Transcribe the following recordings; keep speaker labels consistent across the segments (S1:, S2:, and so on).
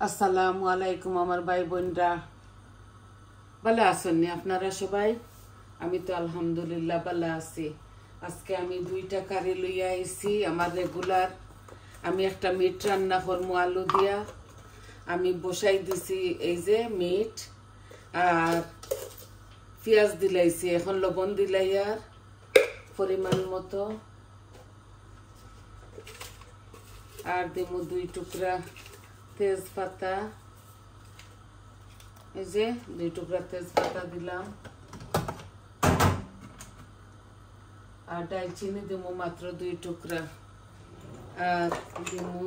S1: আসসালামু আলাইকুম আমার ভাই বোনরা, ভালো আছেন আপনারা সবাই? আমি তো আলহামদুলিল্লাহ ভালো আছি। আজকে আমি দুইটা কারি লইয়া আইছি আমার রেগুলার। আমি একটা মিট রান্না করবো আলু দিয়া। আমি বসাই দিছি এই যে মিট আর পেঁয়াজ দিলাইছি, এখন লবণ দিলাই আর পরিমাণ মতো, আর দেবো 2 টুকরা তেজপাতা। এই যে 2 টুকরা তেজপাতা দিলাম, আর দারচিনি দেবো মাত্র 2 টুকরা, আর দেবো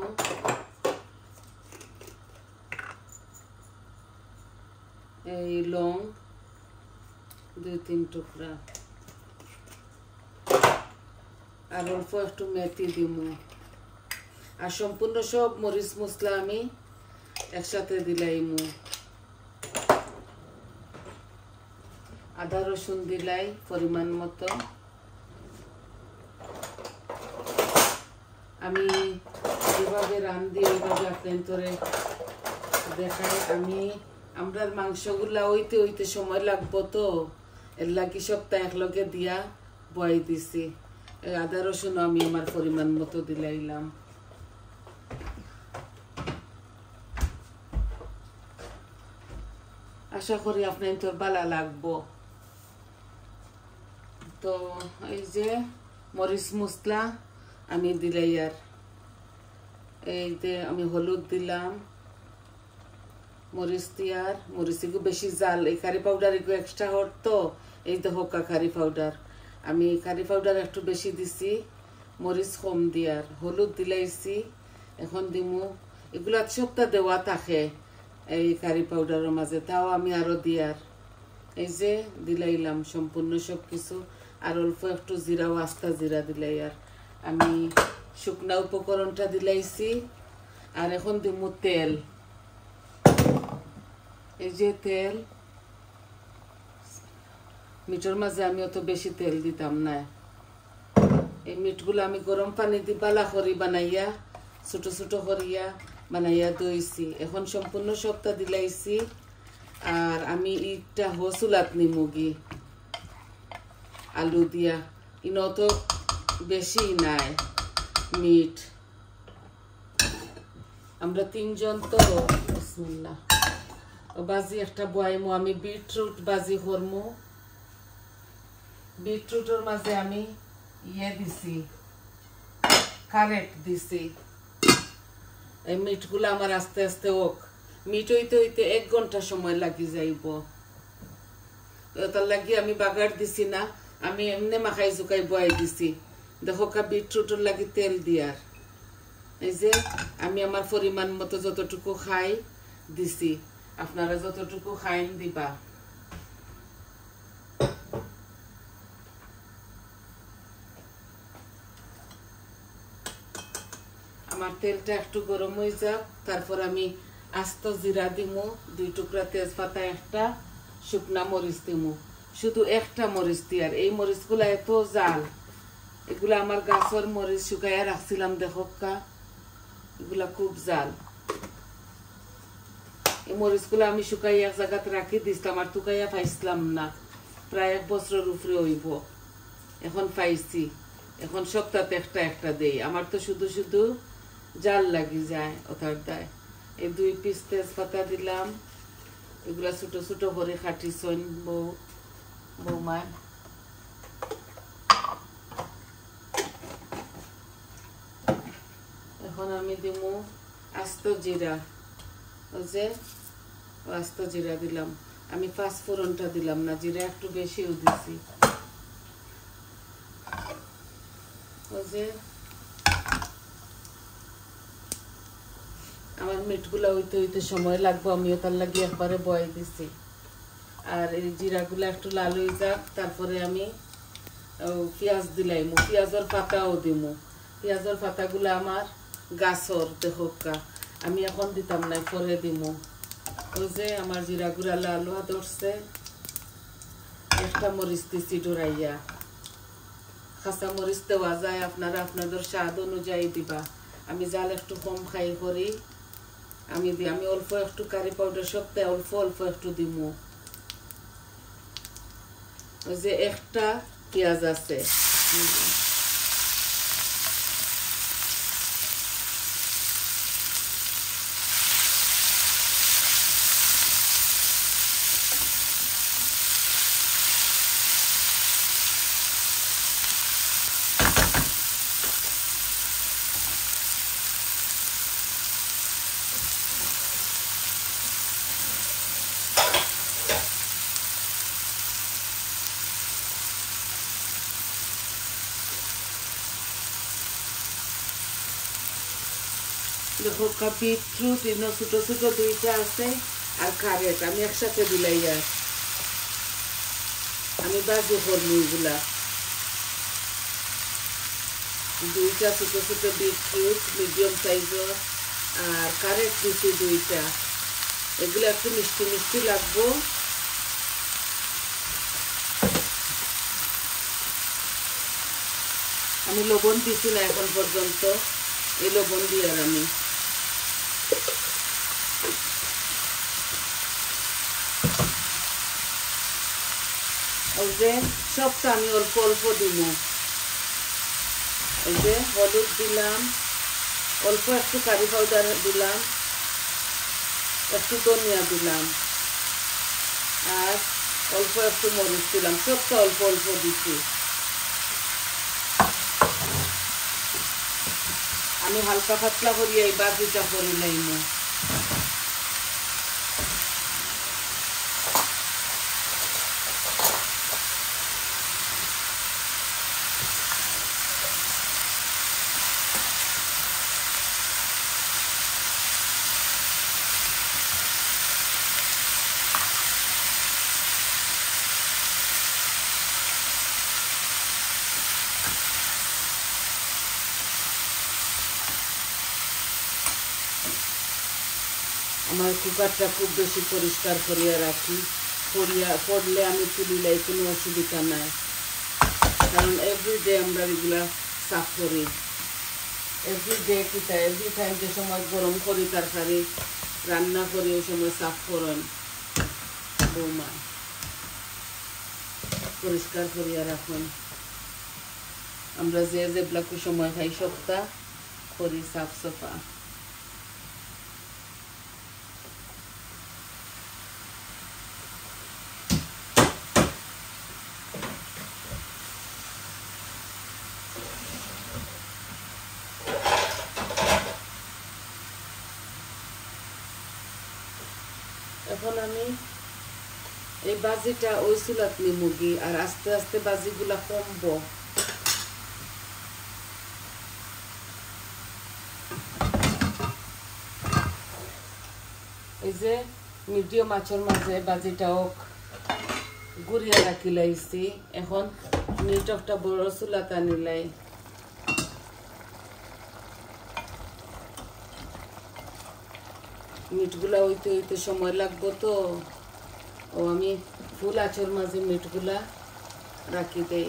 S1: এই লং 2-3 টুকরা, আর অল্প একটু মেথি দিব। আর সম্পূর্ণ সব মরিচ মশলা আমি একসাথে দিলাইমু। আদা রসুন দিলাই পরিমাণ মতো। আমি যেভাবে রান্ধি ওইভাবে আপনাদের দেখাই। আমরা মাংসগুলা ওইতে সময় লাগবো, তো এর লাগি সপ্তাহ একলগে দিয়া বয়াই দিছি। আদা রসুন আমি আমার পরিমাণ মতো দিলাইলাম। আশা করি আপনার ভালো লাগবো। তো এই যে মরিচ মশলা আমি দিলাই, আর এই যে আমি হলুদ দিলাম, মরিচ দিয়ার মরিচ এগু বেশি জাল, এই কারি পাউডার এগু এক্সট্রা হট, তো এই তো হোকা কারি পাউডার। আমি কারি পাউডার একটু বেশি দিছি, মরিচ কম দিয়ার, হলুদ দিলাইছি। এখন দিমু এগুলা সবটা দেওয়া থাকে এই কারি পাউডারের মাঝে, তাও আমি আরো দিয়ার এই যে দিলাইলাম সম্পূর্ণ সব কিছু। আর অল্প একটু জিরা, আস্তা জিরা দিলাই। আর আমি শুকনা উপকরণটা দিলাইছি। আর এখন দিমু তেল, এই যে তেল। মিটের মাঝে আমি অত বেশি তেল দিতাম না। এই মিটগুলো আমি গরম পানি দি বালা করি বানাইয়া, ছোট ছোট করিয়া বানাইয়া দইছি। এখন সম্পূর্ণ সবটা দিলাইছি। আর আমি ইটা হসুলাত নিমুগি আলু দিয়া, ইনো তো বেশি নাই মিট, আমরা 3 জন তো। বিসমিল্লাহ। বাজি একটা বয়াইমু, আমি বিটরুট বাজি করমু। বিটরুটের মাঝে আমি দিছি কারেক্ট দিছি। এই মিটগুলো আমার আস্তে আস্তে হোক, মিট হইতে হইতে 1 ঘন্টা সময় লাগি যাইব। তার লাগি আমি বাগার দিছি না, আমি এমনি মাখাই জুকাই বয়াই দিছি। দেখো কা বিটরুটের লাগি তেল দিয়ার। এই যে আমি আমার পরিমাণ মতো যতটুকু খাই দিছি, আপনারা যতটুকু খাইন দিবা। আমার তেলটা একটু গরম হয়ে যাক, তারপর আমি আস্ত জিরা দিমু, 2 টুকরা তেজপাতা, একটা শুকনা মরিচ দিমু, শুধু একটা মরিচ দিয়ার। এই মরিচগুলা এত জাল, এগুলা আমার গাছের মরিচ শুকাইয়া রাখছিলাম, দেখোকা এগুলা খুব জাল। এই মরিচগুলা আমি শুকাইয়া এক জায়গাতে রাখি দিছিলাম, আর টুকাইয়া পাইছিলাম না, প্রায় 1 বছরের উপরে হইব। এখন পাইছি, এখন সপ্তাহে একটা একটা দেই। আমার তো শুধু শুধু জাল লাগি যায় ওটার দায়। এই 2 পিস তেজপাতা দিলাম, এগুলা ছোট ছোট করে খাটিছন বৌমা। এখন আমি দিমু আস্ত জিরা, ওই যে আস্ত জিরা দিলাম। আমি 5 ফোড়নটা দিলাম না, জিরা একটু বেশিও দিছি। ওই যে আমার মিটগুলা হইতে হইতে সময় লাগবে, আমিও তার লাগি একবারে বয়াই দিছি। আর এই জিরাগুলা একটু লাল হয়ে যাক, তারপরে আমি পেঁয়াজ দিলাইমু, পেঁয়াজের পাতাও দিমু। পেঁয়াজের পাতাগুলা আমার গাছর, দেখোকা আমি এখন দিতাম না, পরে দিমু। ওই যে আমার জিরা গুড়া লাল হওয়া ধরছে। একটা মরিচ দিছি ডোরাইয়া, কাঁচা মরিচ দেওয়া যায়, আপনারা আপনাদের স্বাদ অনুযায়ী দিবা। আমি জাল একটু কম খাই করি, আমি অল্প একটু কারি পাউডার সপ্তাহে অল্প অল্প একটু দিমু। ওই যে একটা পেঁয়াজ আছে, দেখো বিটরুট ছোট ছোট দুইটা আছে আর কারেট আমি একসাথে দিলাই। আর আমি বাজি করবো এগুলা, দুইটা ছোট ছোট বিটরুট মিডিয়াম সাইজের আর কারেট দিচ্ছি দুইটা। এগুলো একটু মিষ্টি মিষ্টি লাগবো। আমি লবণ দিচ্ছি না এখন পর্যন্ত, এই লবণ দিয়ে আর আমি ওই যে সবটা আমি অল্প অল্প দিব। এই যে হলুদ দিলাম, অল্প একটু কারি পাউডার দিলাম, একটু ধনিয়া দিলাম আর অল্প একটু মরিচ দিলাম, সবটা অল্প অল্প দিচ্ছি। আমি হালকা পাতলা করি এই বাজিটা করি লাইম। আমার কুকারটা খুব বেশি পরিষ্কার করিয়া রাখি, পড়লে আমি তুলিলাই, কোনো অসুবিধা নাই, কারণ এভরিডে আমরা এগুলা সাফ করি। এভরিডে কিতা এভরি টাইম যে সময় গরম করি তরকারি রান্না করি ওই সময় সাফ করেন বৌমা, পরিষ্কার করিয়া রাখুন। আমরা যে যেগুলাকে সময় খাই সবটা করি সাফ সাফা। এখন আমি এই বাজিটা ওই চুলাত নিমুগি আর আস্তে আস্তে বাজিগুলা কমবো। এই যে মিডিয়াম আঁচের মাঝে বাজিটাও গুড়িয়া রাখি লাইছি। এখন মিট একটা বড় চুলাত আনিলাই। মিটগুলা হইতে হইতে সময় লাগবো তো, ও আমি ফুল আঁচের মাঝে মিটগুলা রাখি দেই।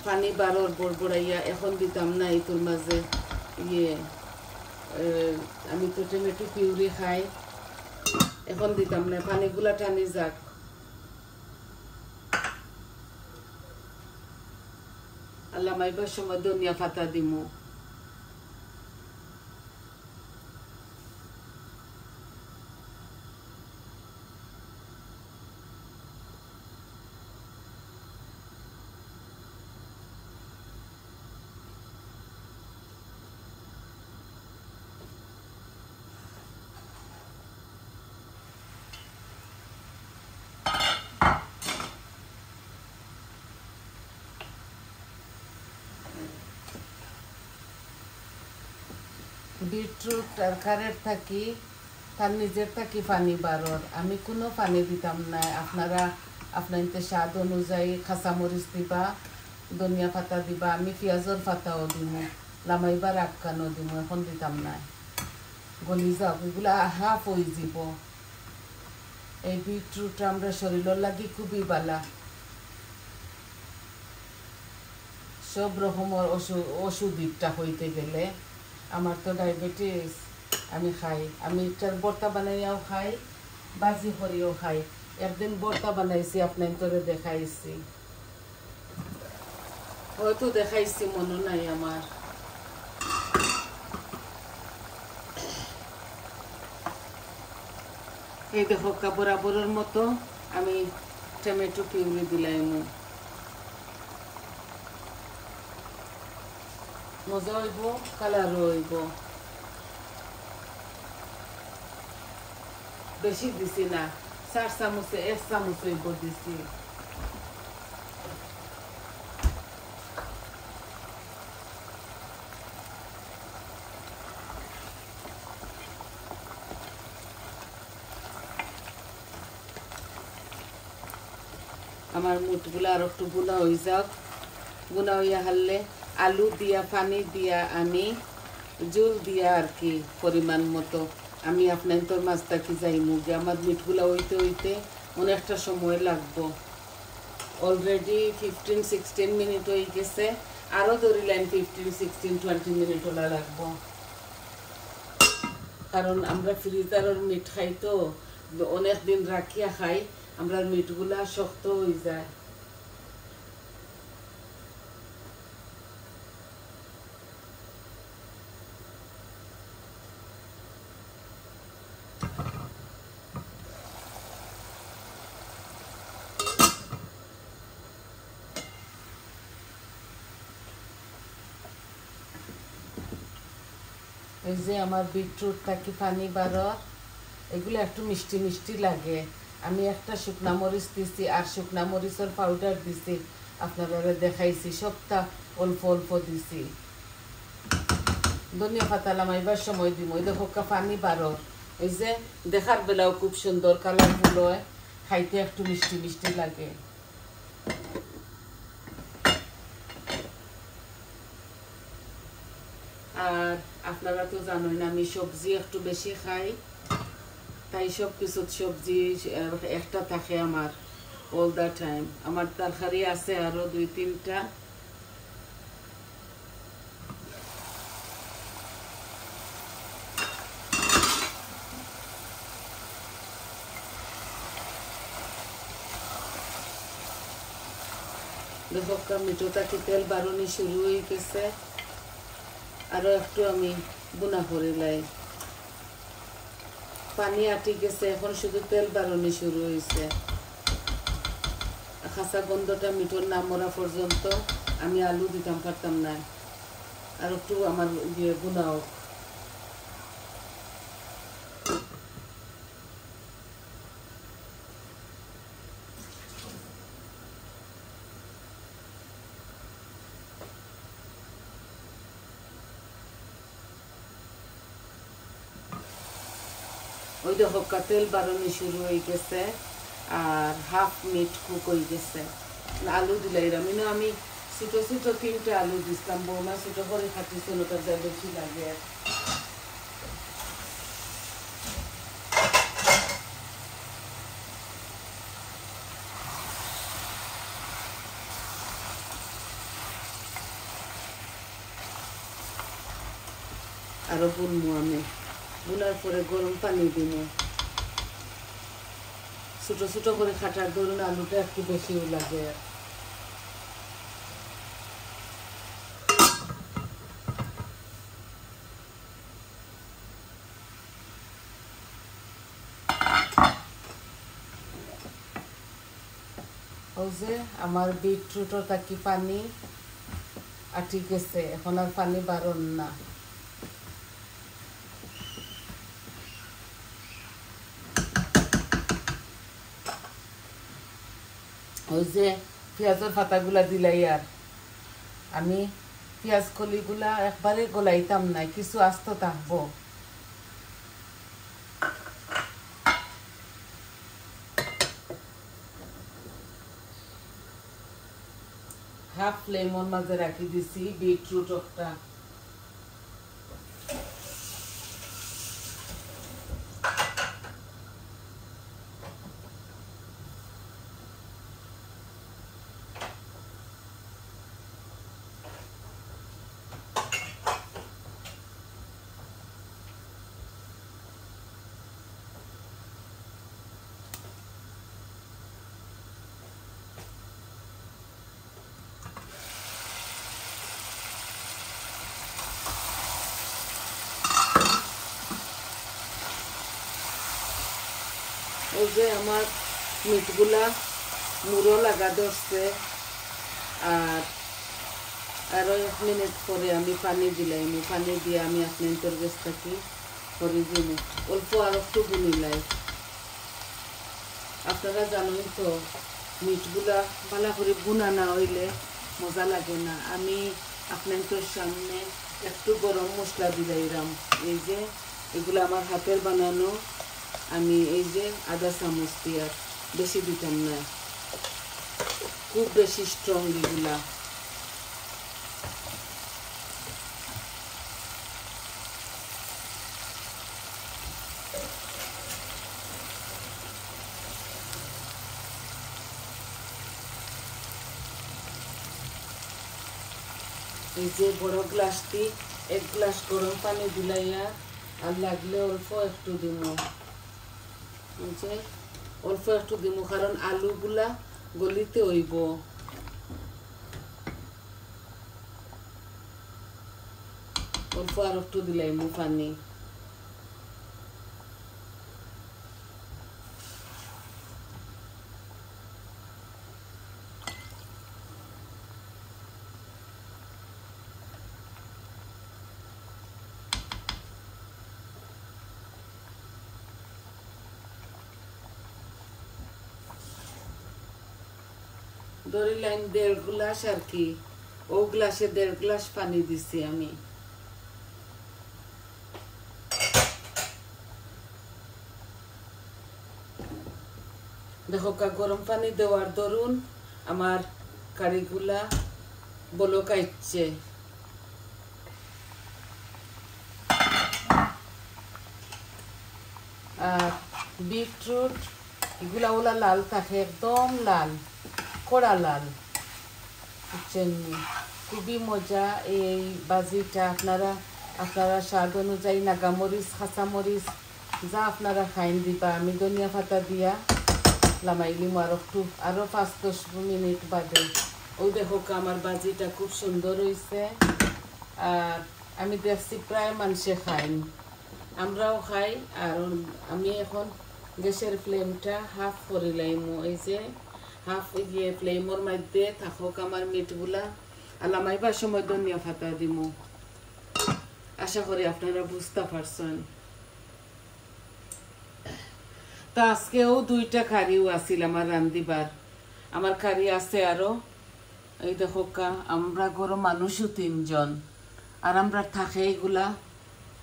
S1: পানি বারোর বড়বড়াইয়া এখন দিতাম না এইটোর মাঝে আমি তো টমেটো পিউরি খাই, এখন দিতাম না, পানিগুলা টানি যাক। আল্লাহ মাইবার সময় ধনিয়া পাতা দিমু। বিটরুট আর কারেট থাকি তার নিজের থাকি পানি বারোর, আমি কোনো পানি দিতাম না। আপনারা আপনাদের স্বাদ অনুযায়ী কাঁচামরিচ দিবা, ধনিয়া পাতা দিবা, আমি পেঁয়াজের পাতাও দিব, লামাইবার আটকানো দিব, এখন দিতাম না। গলি যাও এগুলা হাফ হয়ে যাব। এই বিটরুট আমরা শরীরের লাগি খুবই বালা, সব রকমের ওষুধটা হইতে গেলে আমার তো ডায়াবেটিস, আমি খাই, আমি এটার ভর্তা বানাইয়াও খাই, বাজি করিও খাই। একদিন ভর্তা বানাইছি, আপনার তোরে দেখাইছি, হয়তো দেখাইছি মনে নাই আমার। এই দেখো বরাবরের মতো আমি টমেটো পিউরি দিলাম, মজা হইব, কালারও হইব। বেশি দিছি না, 4 চামচে 1 চামচ হইব দিছি। আমার মুটগুলো আর একটু গুনা হয়ে যাক, গুনা হইয়া হারলে আলু দিয়া পানি দিয়া আমি জল দিয়া আর কি পরিমাণ মতো আমি আপনার তোর মাছটা কি যাইমু যে আমার মিটগুলা হইতে হইতে অনেকটা সময় লাগবো। অলরেডি 15-16 মিনিট হয়ে গেছে, আরও ধরিলেন 15-16-20 মিনিট ওলা লাগবো, কারণ আমরা ফ্রিজারের মিট খাই তো অনেক দিন রাখিয়া খাই, আমরা মিটগুলা শক্ত হয়ে যায়। এই যে আমার বিটরুট থাকি পানি বারো, এগুলো একটু মিষ্টি মিষ্টি লাগে। আমি একটা শুকনা মরিচ দিছি আর শুকনা মরিচের পাউডার দিছি, আপনারা দেখাইছি, সবটা অল্প অল্প দিছি। ধনিয়া পাতা লামাইবার সময় দিব, এই দেখো পানি বারো, এই যে দেখার বেলাও খুব সুন্দর কালারফুল হয়, খাইতে একটু মিষ্টি মিষ্টি লাগে। আর আপনারা তো জানেন আমি সবজি একটু বেশি খাই, তাই সব কিছু সবজি একটা থাকে আমার অল দ্য টাইম। আমার তরকারি আছে আরো 2-3টা। দেখো টমেটোটা কি তেল বারুনি শুরু হয়ে গেছে, আরো একটু আমি বুনা করে লাই, পানি আটি গেছে, এখন শুধু তেল বারুনি শুরু হয়েছে। খাসা গন্ধটা মিঠোর না মরা পর্যন্ত আমি আলু দিতাম পারতাম না, আর একটু আমার দিয়ে বুনাও। ওই দেখো তেল বারুনি শুরু হয়ে গেছে আর হাফ মিট কুক হয়ে গেছে। আলু দিলাইরাম, আমি ছোট ছোট 3টা আলু দিতাম, বৌমা ছোট করে খাটিছেন, ওটা যা বেশি লাগে। আরো বুনবো, আমি বুনার পরে গরম পানি দিব। ছোট ছোট করে খাটার ধরুন আলুটা একটু বেশিও লাগে। ওই যে আমার বিটরুটও থাকি পানি আটি গেছে, এখন আর পানি বারণ না। ওই যে পেঁয়াজের পাতাগুলা দিলাই, আর আমি পেঁয়াজ কলিগুলা একবারে গলাইতাম না, কিছু আস্ত থাকবো। হাফ লেমন মাঝে রাখি দিছি বিটরুট একটা। ওই যে আমার মিটগুলা মুড়ো লাগা ধরছে আর আরো 1 মিনিট পরে আমি পানি দিলাম পানি দিয়ে আমি আপনার গ্যাস থাকি করে দিব অল্প আর একটু বুনিলাই আপনারা জানেন তো মিটগুলা ভালো করে বুনা না হইলে মজা লাগে না আমি আপনাদের সামনে একটু গরম মশলা দিলাম এই যে এগুলো আমার হাতের বানানো আমি এই যে আধা চামচ দিয়ে বেশি দিতাম না খুব বেশি স্ট্রং এগুলা এই যে বড় গ্লাসটি 1 গ্লাস গরম পানি দিলাইয়া আর লাগলে অল্প একটু দিব এই যে অল্প একটু দিব কারণ আলুগুলা গলিতে হইব অল্প আর একটু দিলাইম পানি ধরিলাম 1.5 গ্লাস আর কি ও গ্লাসে 1.5 গ্লাস পানি দিছি আমি দেখো গরম পানি দেওয়ার দরুন আমার কারিগুলা বলক আইছে আর বিটরুট এগুলা ওলা লাল থাকে একদম লাল কড়া লাল বুঝছেন খুবই মজা এই বাজিটা আপনারা স্বাদ অনুযায়ী নাগামরিচ কাঁচামরিচ যা আপনারা খাইন দিবা আমি ধনিয়া পাতা দিয়া লামাইলিম আরো 5-10 মিনিট বাদে ওই দেখো আমার বাজিটা খুব সুন্দর হয়েছে আর আমি দেখছি প্রায় মানুষে খাইন আমরাও খাই আর আমি এখন গ্যাসের ফ্লেমটা হাফ করে লাইমু এই যে হাফ ইয়ে ফ্লেমর মধ্যে থাকুক আমার মিটগুলা আর লামাইবার সময় ধনিয়া পাতা দিমু আশা করি আপনারা বুঝতে পারছেন তো আজকেও 2টা কারিও আছিল আমার রান্দিবার আমার কারি আছে আরো এই দেখো আমরা গরম মানুষও 3 জন আর আমরা থাকে এগুলা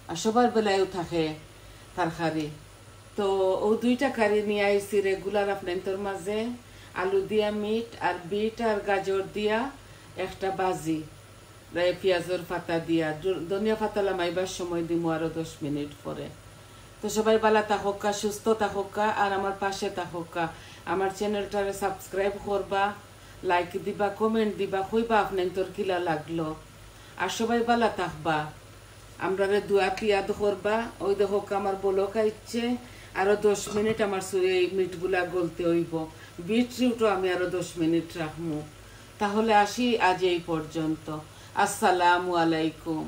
S1: আর সবার বেলায়ও থাকে তরকারি তো ও 2টা কারি নিয়ে আইছি রেগুলার আপনাদের মাঝে আলু দিয়া মিট আর বিট আর গাজর দিয়া একটা বাজি পেঁয়াজের পাতা দিয়া ধনিয়া পাতা লামাইবার সময় দিমু আরো 10 মিনিট পরে তো সবাই ভালো থাকুকা সুস্থ থাকুকা আর আমার পাশে থাকুকা আমার চ্যানেলটারে সাবস্ক্রাইব করবা লাইক দিবা কমেন্ট দিবা কইবা আপনাদের কিলা লাগলো আর সবাই ভালো থাকবা আমরা দোয়া পিয়াদ করবা ওই দেখো আমার বলক আইছে আরো 10 মিনিট আমার এই মিটগুলা গলতে হইব বিটরুটও আমি আরো 10 মিনিট রাখবো তাহলে আসি আজ এই পর্যন্ত আসসালামু আলাইকুম।